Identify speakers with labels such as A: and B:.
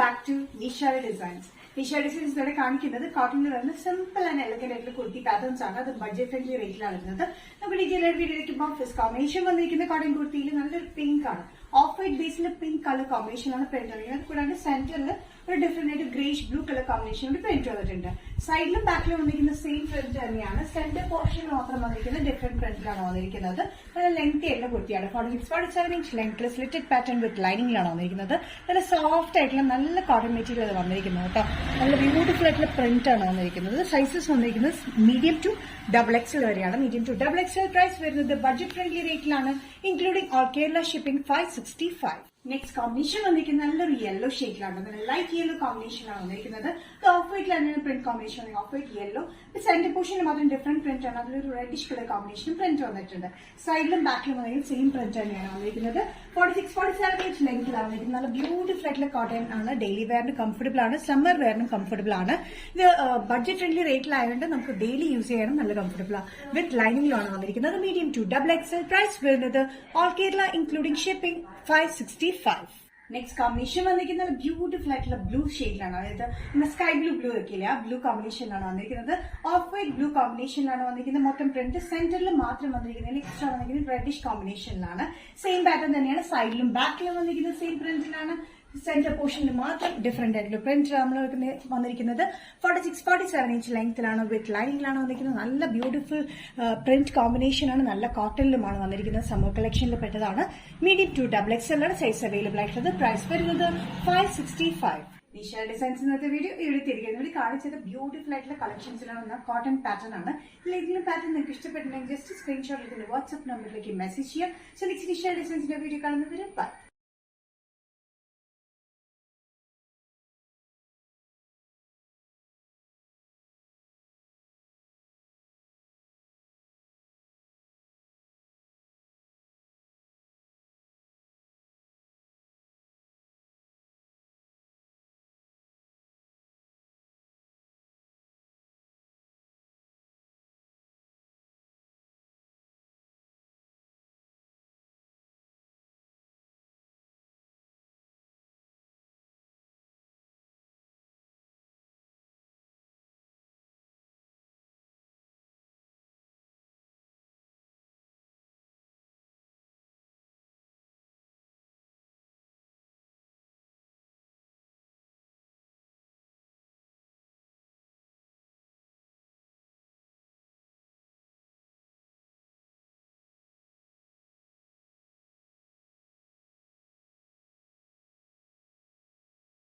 A: back to Nisha Designs. Nisha Designs is കാണിക്കുന്നത് കോട്ടണിൽ വരുന്ന സിമ്പിൾ ആൻഡ് എലഗന്റ് ആയിട്ടുള്ള കുർത്തി പാറ്റേൺസ് ആണ്. അത് ബഡ്ജറ്റ് ഫ്രണ്ട്ലി റേറ്റിലാണ് വരുന്നത്. നമുക്ക് ഡീറ്റെയിൽ ആയിട്ട് വീഡിയോയിലേക്ക് പോകാം. ഫസ്റ്റ് കോമ്പിനേഷൻ വന്നിരിക്കുന്ന കോട്ടൺ കുർത്തിയിൽ നല്ലൊരു പിങ്ക് ആണ്. Of white Basil pink colour combination ആണ് പ്രിന്റ് വന്നിരിക്കുന്നത്. കൂടാണ്ട് സെന്ററിൽ ഒരു ഡിഫറെന്റ് ആയിട്ട് greyish blue colour combination print വന്നിട്ടുണ്ട്. സൈഡിലും ബാക്കിലും വന്നിരിക്കുന്ന സെയിം പ്രിന്റ് തന്നെയാണ്. സെന്റർ പോർഷൻ മാത്രം വന്നിരിക്കുന്നത് ഡിഫറെന്റ് പ്രിന്റിലാണ് വന്നിരിക്കുന്നത്. നല്ല ലെങ്തി ആയിട്ടുള്ള കുർത്തിയാണ്. 46-47 ഇഞ്ച് ലെങ്ത്തിൽ സ്ലിറ്റഡ് പാറ്റേൺ വിത്ത് ലൈനിങ്ങിലാണ് വന്നിരിക്കുന്നത്. നല്ല സോഫ്റ്റ് ആയിട്ടുള്ള നല്ല കോട്ടൺ മെറ്റീരിയൽ അത് വന്നിരിക്കുന്നത് കേട്ടോ. നല്ല ബ്യൂട്ടിഫുൾ ആയിട്ടുള്ള പ്രിന്റ് ആണ് വന്നിരിക്കുന്നത്. സൈസസ് വന്നിരിക്കുന്നത് മീഡിയം ടു XXL വരെയാണ്. മീഡിയം ടു XXL പ്രൈസ് വരുന്നത് ബഡ്ജറ്റ് ഫ്രണ്ട്ലി റേറ്റിലാണ്, including all Kerala shipping 565. Next combination വന്നിരിക്കുന്നത് നല്ലൊരു യെല്ലോ ഷെയ്ഡിലാണ്. നല്ല ലൈറ്റ് യെല്ലോ കോമ്പിനേഷനാണ് വന്നിരിക്കുന്നത്. ഓഫ് വൈറ്റിലാണ് print combination. Off white yellow centre പോർഷനിൽ മാത്രം ഡിഫറെന്റ് പ്രിന്റ് ആണ്. അതിലൊരു റെഡിഷ് കളർ കോമ്പിനേഷൻ പ്രിന്റ് വന്നിട്ടുണ്ട്. സൈഡിലും ബാക്കിലും വന്നിരിക്കുന്നത് സെയിം പ്രിന്റ് തന്നെയാണ് വന്നിരിക്കുന്നത്. 46-47 ഇഞ്ച് ലെങ്തിലാണ് വന്നിരിക്കുന്നത്. നല്ല ബ്യൂട്ടിഫുൾ ആയിട്ടുള്ള കോട്ടൺ ആണ്. ഡെയിലി വെയറിന് കംഫർട്ടബിൾ ആണ്, സമ്മർ വെയറിനും കംഫർട്ടബിൾ ആണ്. ഇത് ബഡ്ജറ്റ് ഫ്രണ്ട്ലി റേറ്റിലായതുകൊണ്ട് നമുക്ക് ഡെയിലി യൂസ് ചെയ്യാനും നല്ല കംഫർട്ടബിൾ ആണ്. വിത്ത് ലൈനിങ്ങിലാണ് വന്നിരിക്കുന്നത്. മീഡിയം ടു XXL പ്രൈസ് വരുന്നത് all Kerala including shipping 565. Next combination വന്നിരിക്കുന്നത് ബ്യൂട്ടിഫുൾ ആയിട്ടുള്ള ബ്ലൂ ഷെയ്ഡിലാണ്. അതായത് സ്കൈ ബ്ലൂ വെക്കില്ല, ആ ബ്ലൂ കോമ്പിനേഷനിലാണ് വന്നിരിക്കുന്നത്. ഓഫ് വൈറ്റ് ബ്ലൂ കോമ്പിനേഷനിലാണ് വന്നിരിക്കുന്നത്. മൊത്തം പ്രിന്റ് സെന്ററിൽ മാത്രം വന്നിരിക്കുന്നത് എക്സ്ട്രാ വന്നിരിക്കുന്നത് റെഡിഷ് കോമ്പിനേഷനിലാണ്. സെയിം പാറ്റേൺ തന്നെയാണ്. സൈഡിലും ബാക്കിലും വന്നിരിക്കുന്നത് സെയിം പ്രിന്റിലാണ്. സെന്റർ പോർഷനിൽ മാത്രം ഡിഫറെന്റ് ആയിട്ടുള്ള പ്രിന്റ് നമ്മൾ വന്നിരിക്കുന്നത്. 46-47 ഇഞ്ച് ലെങ്ത്തിലാണ് വിത്ത് ലൈനിങ്ങിലാണ് വന്നിരിക്കുന്നത്. നല്ല ബ്യൂട്ടിഫുൾ പ്രിന്റ് കോമ്പിനേഷൻ ആണ്. നല്ല കോട്ടണിലുമാണ് വന്നിരിക്കുന്നത്. സമ്മർ കളക്ഷനിൽ പെട്ടതാണ്. മീഡിയം ടു XXL ആണ് സൈസ് അവൈലബിൾ ആയിട്ടുള്ളത്. പ്രൈസ് വരുന്നത് 565. നിഷ ഡിസൈൻസ് ഇന്നത്തെ വീഡിയോ ഇവിടെ തിരികെ കാണിച്ചത് ബ്യൂട്ടിഫുൾ ആയിട്ടുള്ള കളക്ഷൻസിലാണ് വന്ന കോട്ടൺ പാറ്റേൺ ആണ്. ഏതെങ്കിലും പാറ്റേൺ നിങ്ങൾക്ക് ഇഷ്ടപ്പെട്ടിട്ടുണ്ടെങ്കിൽ ജസ്റ്റ് സ്ക്രീൻഷോട്ട് എടുക്കുന്ന വാട്സ്ആപ്പ് നമ്പറിലേക്ക് മെസ്സേജ് ചെയ്യാം. സോ നെക്സ്റ്റ് നിഷ ഡിസൈൻസിന്റെ വീഡിയോ കാണുന്നതിന് ബൈ.